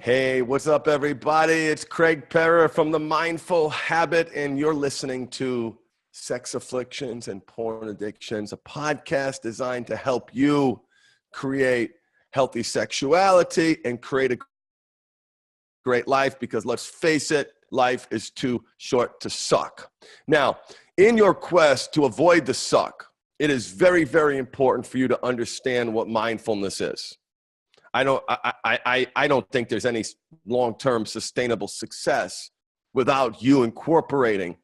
Hey, what's up, everybody? It's Craig Perra from The Mindful Habit, and you're listening to Sex Afflictions and Porn Addictions, a podcast designed to help you create healthy sexuality and create a great life, because let's face it, life is too short to suck. Now, in your quest to avoid the suck, it is very, very important for you to understand what mindfulness is. I don't think there's any long-term sustainable success without you incorporating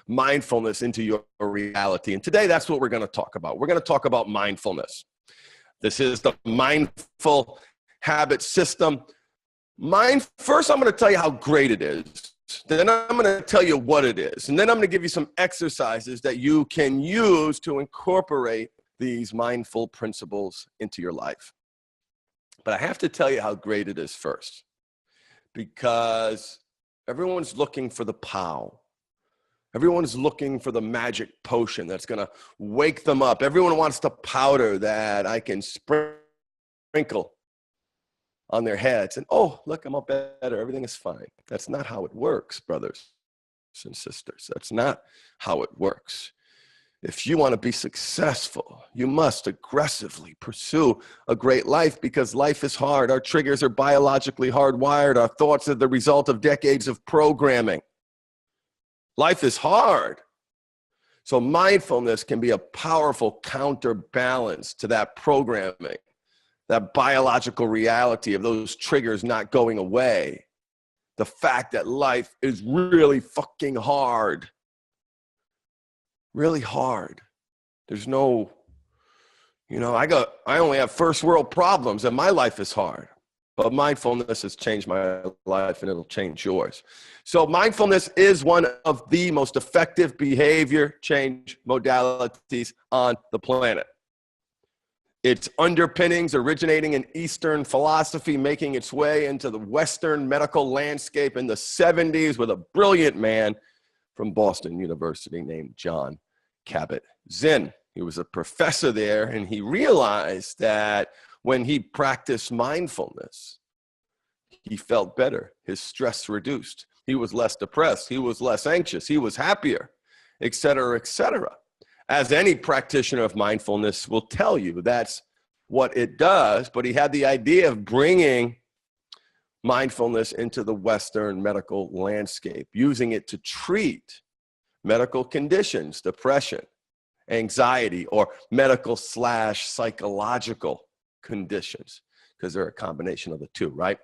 mindfulness into your reality. And today, that's what we're going to talk about. We're going to talk about mindfulness. This is the mindful habit system. First, I'm going to tell you how great it is. Then I'm going to tell you what it is. And then I'm going to give you some exercises that you can use to incorporate these mindful principles into your life. But I have to tell you how great it is first, because everyone's looking for the POW. Everyone's looking for the magic potion that's going to wake them up. Everyone wants the powder that I can sprinkle on their heads. And, oh, look, I'm all better. Everything is fine. That's not how it works, brothers and sisters. That's not how it works. If you want to be successful, you must aggressively pursue a great life, because life is hard. Our triggers are biologically hardwired. Our thoughts are the result of decades of programming. Life is hard. So mindfulness can be a powerful counterbalance to that programming, that biological reality of those triggers not going away. The fact that life is really fucking hard. Really hard. There's no, I only have first world problems and my life is hard. But mindfulness has changed my life and it'll change yours. So mindfulness is one of the most effective behavior change modalities on the planet. Its underpinnings originating in Eastern philosophy, making its way into the Western medical landscape in the 70s with a brilliant man from Boston University named John Kabat-Zinn. He was a professor there, and he realized that when he practiced mindfulness, he felt better. His stress reduced. He was less depressed. He was less anxious. He was happier, et cetera, et cetera. As any practitioner of mindfulness will tell you, that's what it does. But he had the idea of bringing mindfulness into the Western medical landscape, using it to treat medical conditions, depression, anxiety, or medical/psychological conditions, because they're a combination of the two, right?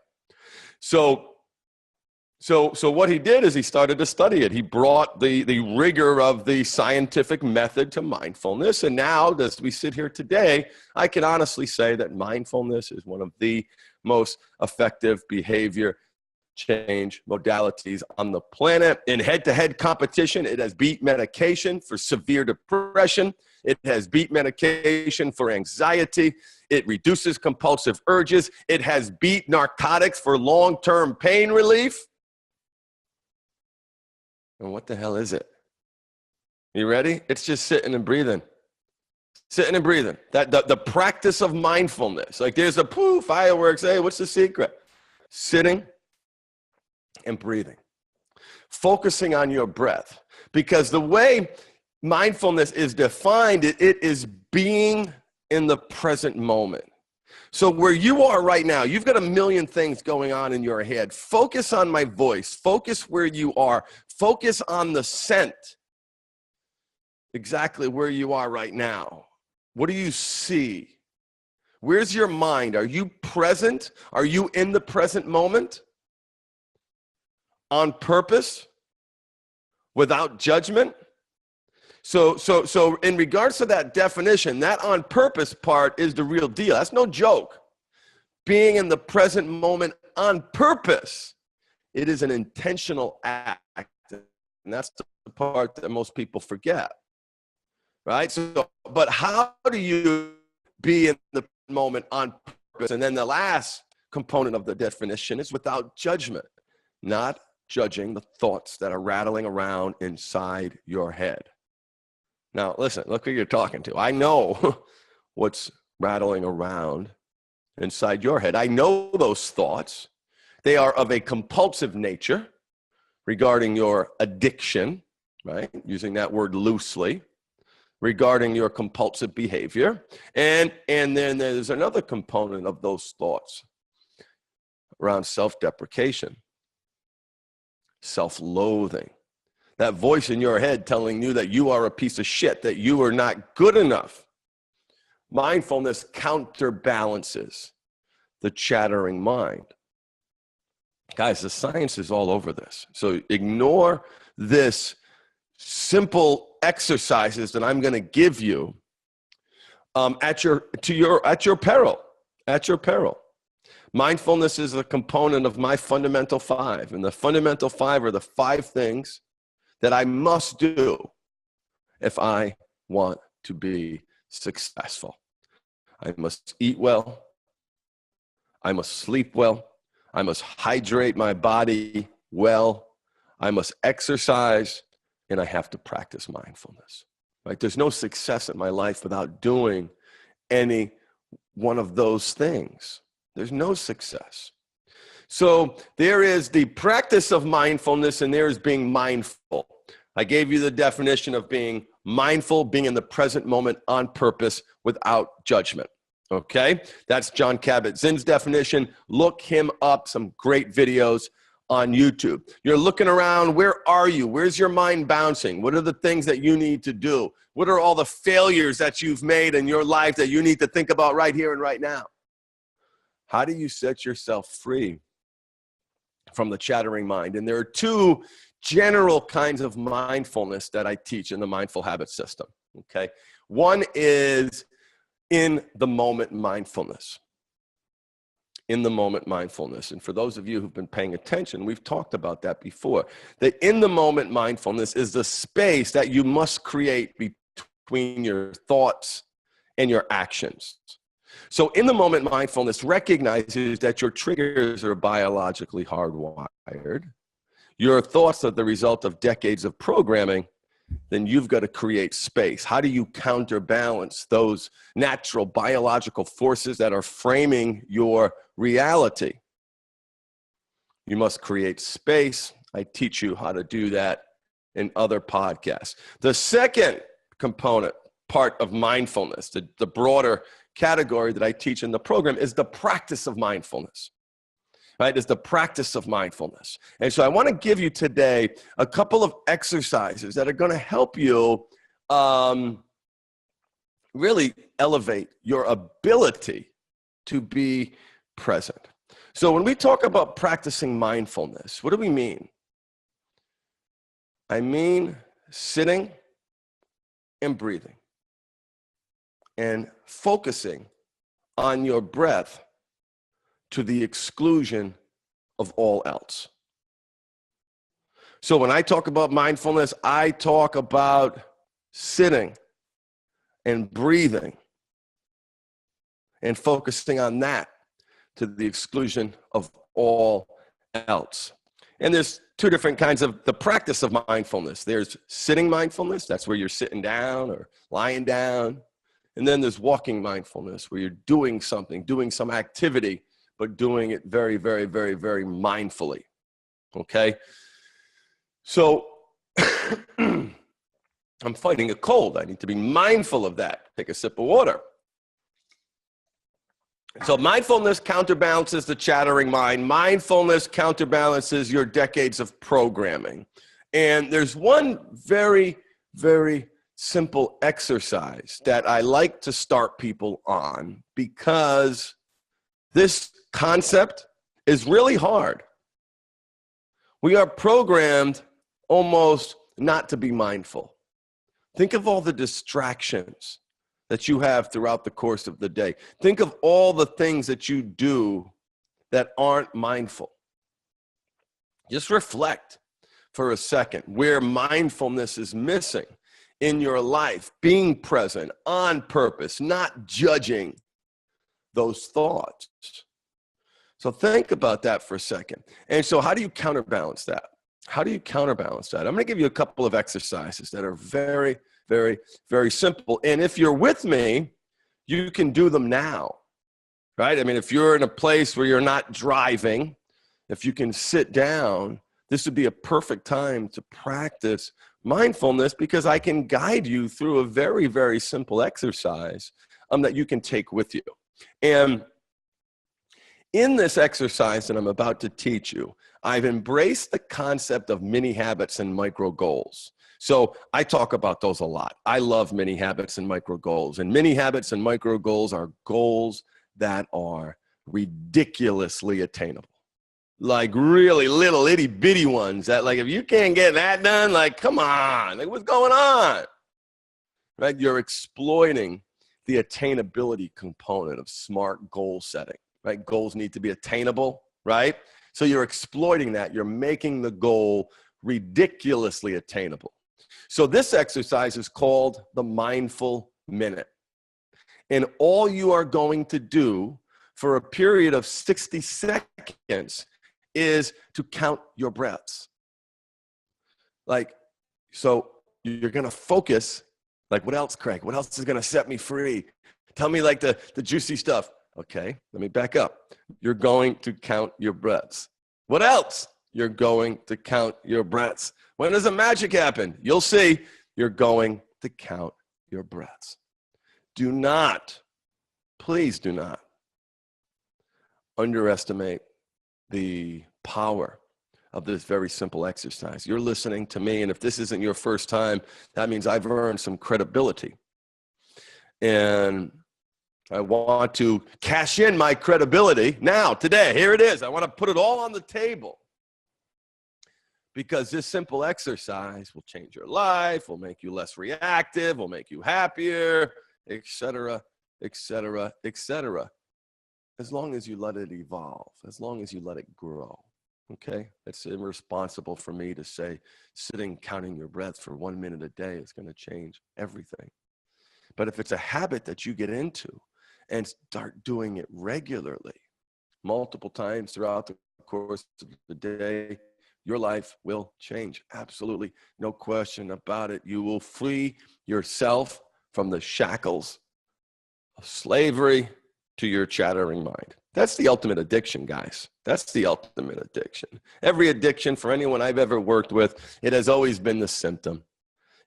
So what he did is he started to study it. He brought the rigor of the scientific method to mindfulness. And now, as we sit here today, I can honestly say that mindfulness is one of the most effective behavior change modalities on the planet. In head-to-head competition, it has beat medication for severe depression. It has beat medication for anxiety. It reduces compulsive urges. It has beat narcotics for long-term pain relief. And what the hell is it? You ready? It's just sitting and breathing. Sitting and breathing. The practice of mindfulness. Like there's a fireworks. Hey, what's the secret? Sitting and breathing. Focusing on your breath. Because the way mindfulness is defined, it is being in the present moment. So where you are right now, you've got a million things going on in your head. Focus on my voice. Focus where you are. Focus on the scent. Exactly where you are right now. What do you see? Where's your mind? Are you present? Are you in the present moment? On purpose? Without judgment? So in regards to that definition, that on purpose part is the real deal. That's no joke. Being in the present moment on purpose. It is an intentional act. And that's the part that most people forget. Right? So, but how do you be in the moment on purpose? And then the last component of the definition is without judgment. Not judging the thoughts that are rattling around inside your head. Now, listen, look who you're talking to. I know what's rattling around inside your head. I know those thoughts. They are of a compulsive nature regarding your addiction, right? Using that word loosely, regarding your compulsive behavior. And then there's another component of those thoughts around self-deprecation, self-loathing. That voice in your head telling you that you are a piece of shit, that you are not good enough. Mindfulness counterbalances the chattering mind. Guys, the science is all over this. So ignore this simple exercises that I'm going to give you at your peril. At your peril. Mindfulness is a component of my fundamental 5, and the fundamental 5 are the 5 things that I must do if I want to be successful. I must eat well. I must sleep well. I must hydrate my body well. I must exercise, and I have to practice mindfulness. Right? There's no success in my life without doing any one of those things. There's no success. So there is the practice of mindfulness, and there is being mindful. I gave you the definition of being mindful, being in the present moment on purpose without judgment. Okay? That's John Kabat-Zinn's definition. Look him up, some great videos on YouTube. You're looking around, where are you? Where's your mind bouncing? What are the things that you need to do? What are all the failures that you've made in your life that you need to think about right here and right now? How do you set yourself free from the chattering mind? And there are 2 general kinds of mindfulness that I teach in the mindful habit system. Okay? One is in the moment mindfulness. In the moment mindfulness. And for those of you who've been paying attention, we've talked about that before. The in the moment mindfulness is the space that you must create between your thoughts and your actions. So in the moment mindfulness recognizes that your triggers are biologically hardwired. Your thoughts are the result of decades of programming. Then you've got to create space. How do you counterbalance those natural biological forces that are framing your reality? You must create space. I teach you how to do that in other podcasts. The second component, part of mindfulness, the broader category that I teach in the program, is the practice of mindfulness. Right, is the practice of mindfulness. And so I want to give you today a couple of exercises that are going to help you really elevate your ability to be present. So when we talk about practicing mindfulness, what do we mean? I mean sitting and breathing and focusing on your breath to the exclusion of all else. So when I talk about mindfulness, I talk about sitting and breathing and focusing on that to the exclusion of all else. And there's 2 different kinds of the practice of mindfulness. There's sitting mindfulness, that's where you're sitting down or lying down. And then there's walking mindfulness, where you're doing something, doing some activity, but doing it very, very, very, very mindfully, okay? So I'm fighting a cold. I need to be mindful of that. Take a sip of water. So mindfulness counterbalances the chattering mind. Mindfulness counterbalances your decades of programming. And there's one very, very simple exercise that I like to start people on, because this concept is really hard. We are programmed almost not to be mindful. Think of all the distractions that you have throughout the course of the day. Think of all the things that you do that aren't mindful. Just reflect for a second where mindfulness is missing in your life, being present on purpose, not judging those thoughts. So think about that for a second. And so how do you counterbalance that? How do you counterbalance that? I'm going to give you a couple of exercises that are very, very, very simple. And if you're with me, you can do them now, right? I mean, if you're in a place where you're not driving if you can sit down, this would be a perfect time to practice mindfulness, because I can guide you through a very, very simple exercise that you can take with you. And in this exercise that I'm about to teach you, I've embraced the concept of mini habits and micro goals. So I talk about those a lot. I love mini habits and micro goals. And mini habits and micro goals are goals that are ridiculously attainable. Like really little itty bitty ones that, like, if you can't get that done, like, come on, like, what's going on? Right? You're exploiting the attainability component of smart goal setting, right? Goals need to be attainable, right? So you're exploiting that. You're making the goal ridiculously attainable. So this exercise is called the Mindful Minute. And all you are going to do for a period of 60 seconds is to count your breaths. Like, so you're going to focus, like, what else, Craig? What else is going to set me free? Tell me, like, the juicy stuff. Okay, let me back up. You're going to count your breaths. What else? You're going to count your breaths. When does the magic happen? You'll see. You're going to count your breaths. Do not, please do not underestimate the power of this very simple exercise. You're listening to me, and if this isn't your first time, that means I've earned some credibility. And I want to cash in my credibility now, today. Here it is. I want to put it all on the table, because this simple exercise will change your life, will make you less reactive, will make you happier, etc., etc., etc. As long as you let it evolve, as long as you let it grow. Okay? It's irresponsible for me to say sitting counting your breath for 1 minute a day is going to change everything. But if it's a habit that you get into and start doing it regularly, multiple times throughout the course of the day, your life will change. Absolutely. No question about it. You will free yourself from the shackles of slavery to your chattering mind. That's the ultimate addiction, guys. That's the ultimate addiction. Every addiction, for anyone I've ever worked with, it has always been the symptom.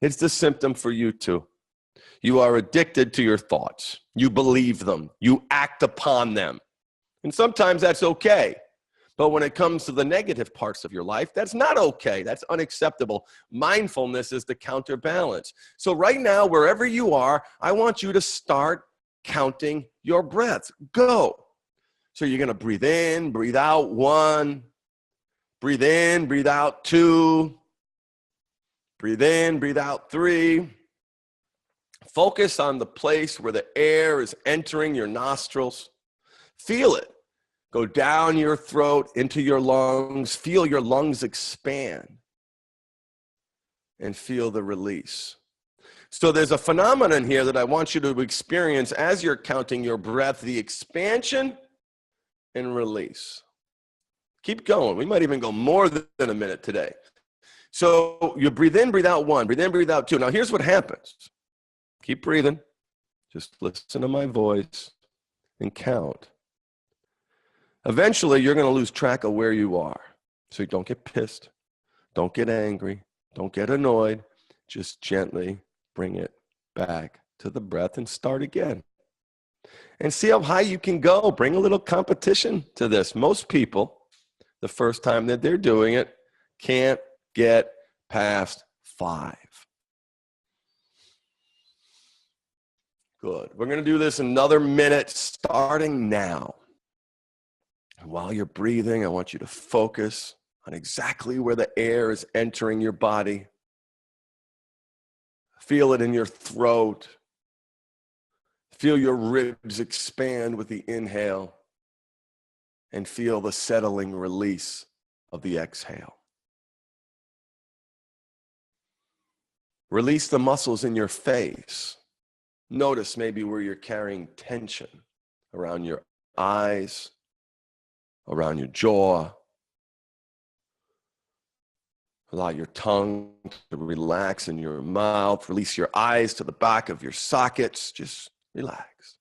It's the symptom for you too. You are addicted to your thoughts. You believe them. You act upon them. And sometimes that's okay. But when it comes to the negative parts of your life, that's not okay. That's unacceptable. Mindfulness is the counterbalance. So right now, wherever you are, I want you to start counting your breaths. Go. So you're going to breathe in, breathe out 1, breathe in, breathe out 2, breathe in, breathe out 3. Focus on the place where the air is entering your nostrils. Feel it. Go down your throat into your lungs. Feel your lungs expand. And feel the release. So there's a phenomenon here that I want you to experience as you're counting your breath, the expansion and release. Keep going. We might even go more than a minute today. So you breathe in, breathe out 1, breathe in, breathe out 2. Now here's what happens. Keep breathing. Just listen to my voice and count. Eventually, you're going to lose track of where you are. So don't get pissed. Don't get angry. Don't get annoyed. Just gently bring it back to the breath and start again. And see how high you can go. Bring a little competition to this. Most people, the first time that they're doing it, can't get past 5. Good. We're going to do this another minute starting now. And while you're breathing, I want you to focus on exactly where the air is entering your body. Feel it in your throat. Feel your ribs expand with the inhale. And feel the settling release of the exhale. Release the muscles in your face. Notice maybe where you're carrying tension around your eyes, around your jaw. Allow your tongue to relax in your mouth. Release your eyes to the back of your sockets. Just relax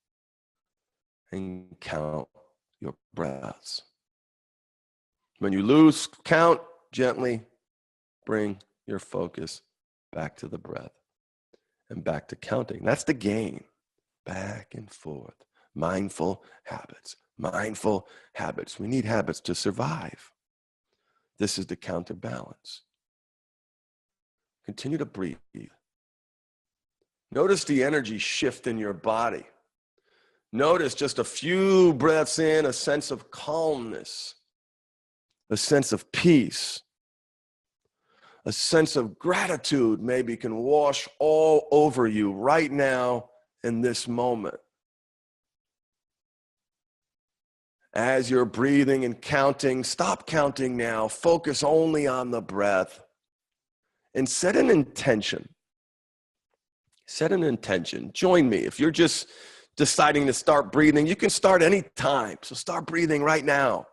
and count your breaths. When you lose count, gently bring your focus back to the breath and back to counting. That's the game. Back and forth. Mindful habits. Mindful habits. We need habits to survive. This is the counterbalance. Continue to breathe. Notice the energy shift in your body. Notice just a few breaths in, a sense of calmness, a sense of peace, a sense of gratitude maybe can wash all over you right now in this moment. As you're breathing and counting, stop counting now. Focus only on the breath and set an intention. Set an intention. Join me. If you're just deciding to start breathing, you can start any time. So start breathing right now.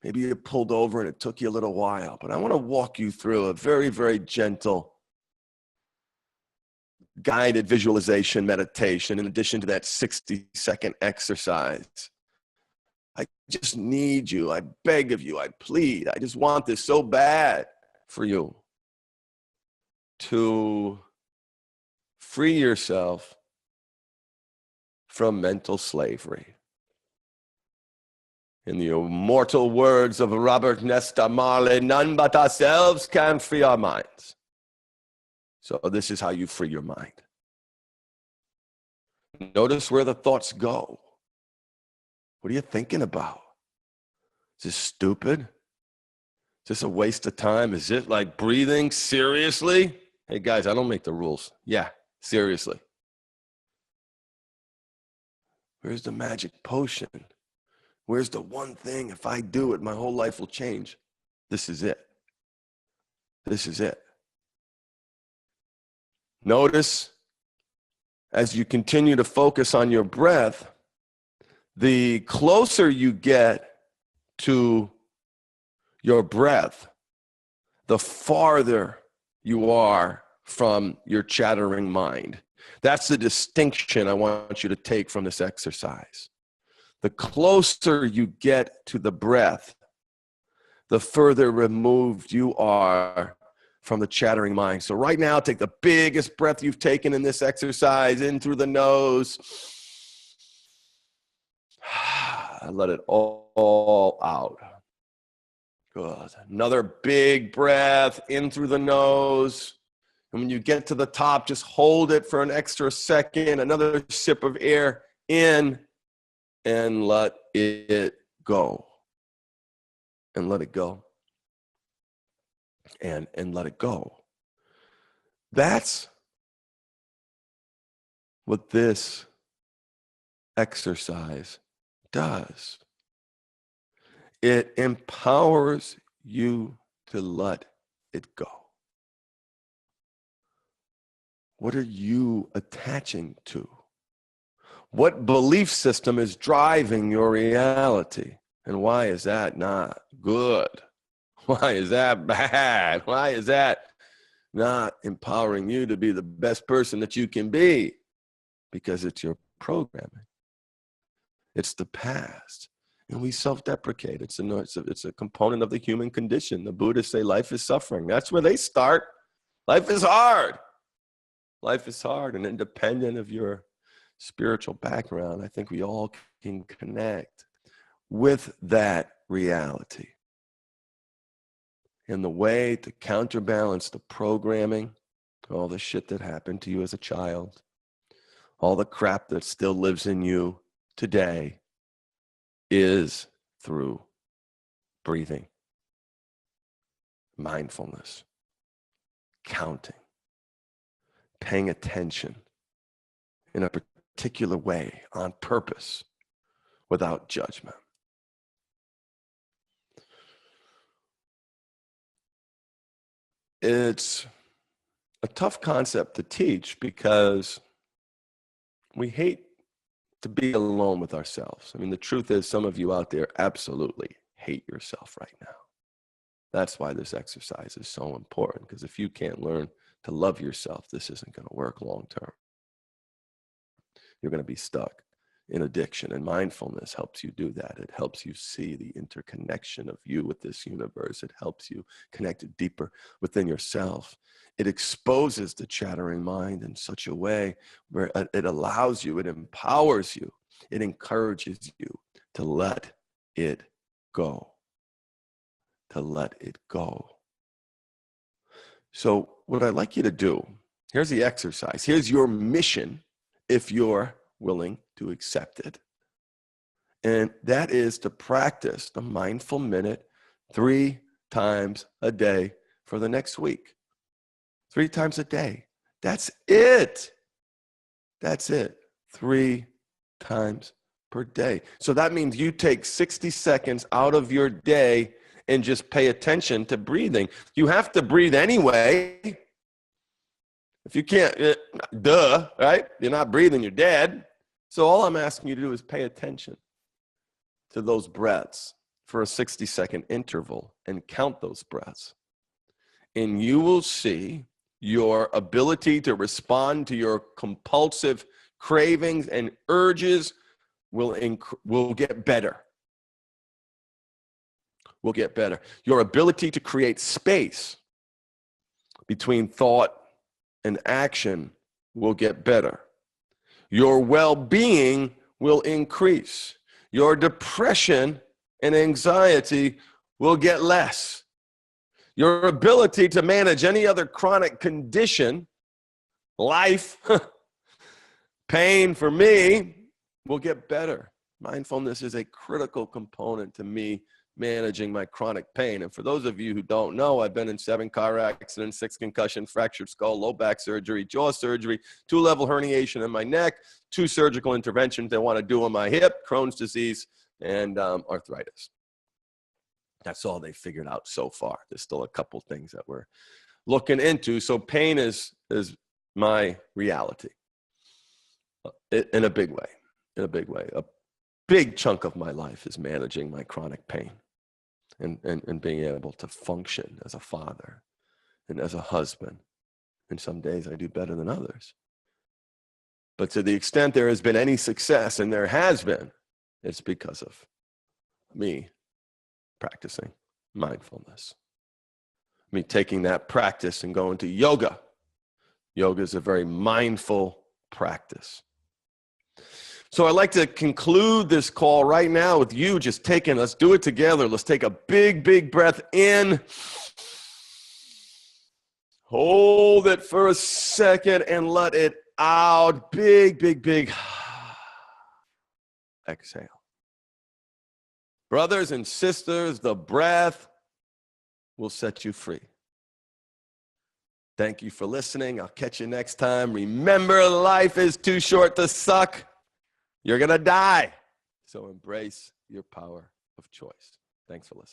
Maybe you pulled over and it took you a little while, but I want to walk you through a very, very gentle guided visualization meditation in addition to that 60-second exercise. I just need you. I beg of you. I plead. I just want this so bad for you to free yourself from mental slavery. In the immortal words of Robert Nesta Marley, none but ourselves can free our minds. So this is how you free your mind. Notice where the thoughts go. What are you thinking about? Is this stupid? Is this a waste of time? Is it like breathing? Seriously? Hey guys, I don't make the rules. Yeah, seriously. Where's the magic potion? Where's the one thing, if I do it, my whole life will change? This is it. This is it. Notice as you continue to focus on your breath, the closer you get to your breath, the farther you are from your chattering mind. That's the distinction I want you to take from this exercise. The closer you get to the breath, the further removed you are from the chattering mind. So right now, take the biggest breath you've taken in this exercise, in through the nose. Let it all out. Good. Another big breath in through the nose. And when you get to the top, just hold it for an extra second. Another sip of air in and let it go. And let it go. And let it go. That's what this exercise does. It empowers you to let it go. What are you attaching to? What belief system is driving your reality? And why is that not good? Why is that bad? Why is that not empowering you to be the best person that you can be? Because it's your programming. It's the past. And we self-deprecate. It's a component of the human condition. The Buddhists say life is suffering. That's where they start. Life is hard. Life is hard. And independent of your spiritual background, I think we all can connect with that reality. And the way to counterbalance the programming, all the shit that happened to you as a child, all the crap that still lives in you today, is through breathing, mindfulness, counting, paying attention in a particular way, on purpose, without judgment. It's a tough concept to teach because we hate to be alone with ourselves. I mean, the truth is some of you out there absolutely hate yourself right now. That's why this exercise is so important, because if you can't learn to love yourself, this isn't going to work long term. You're going to be stuck. in addiction. And mindfulness helps you do that. It helps you see the interconnection of you with this universe. It helps you connect deeper within yourself. It exposes the chattering mind in such a way where it allows you, it empowers you, it encourages you to let it go. To let it go. So what I'd like you to do, here's the exercise. Here's your mission if you're willing to accept it. And that is to practice the mindful minute 3 times a day for the next week. 3 times a day. That's it. That's it. 3 times per day. So that means you take 60 seconds out of your day and just pay attention to breathing. You have to breathe anyway. If you can't, duh, right? You're not breathing, you're dead. So all I'm asking you to do is pay attention to those breaths for a 60-second interval and count those breaths. And you will see your ability to respond to your compulsive cravings and urges will get better. Will get better. Your ability to create space between thought and action will get better. Your well-being will increase. Your depression and anxiety will get less. Your ability to manage any other chronic condition, life, pain for me, will get better. Mindfulness is a critical component to me managing my chronic pain. And for those of you who don't know, I've been in 7 car accidents, 6 concussion, fractured skull, low back surgery, jaw surgery, 2-level herniation in my neck, 2 surgical interventions they want to do on my hip, Crohn's disease, and arthritis. That's all they figured out so far. There's still a couple things that we're looking into. So pain is my reality in a big way, A big chunk of my life is managing my chronic pain and being able to function as a father and as a husband. And some days I do better than others. But to the extent there has been any success, and there has been, it's because of me practicing mindfulness. Me taking that practice and going to yoga. Yoga is a very mindful practice. So I'd like to conclude this call right now with you just let's do it together. Let's take a big, big breath in. Hold it for a second and let it out. Big, big, big. Exhale. Brothers and sisters, the breath will set you free. Thank you for listening. I'll catch you next time. Remember, life is too short to suck. You're going to die. So embrace your power of choice. Thanks for listening.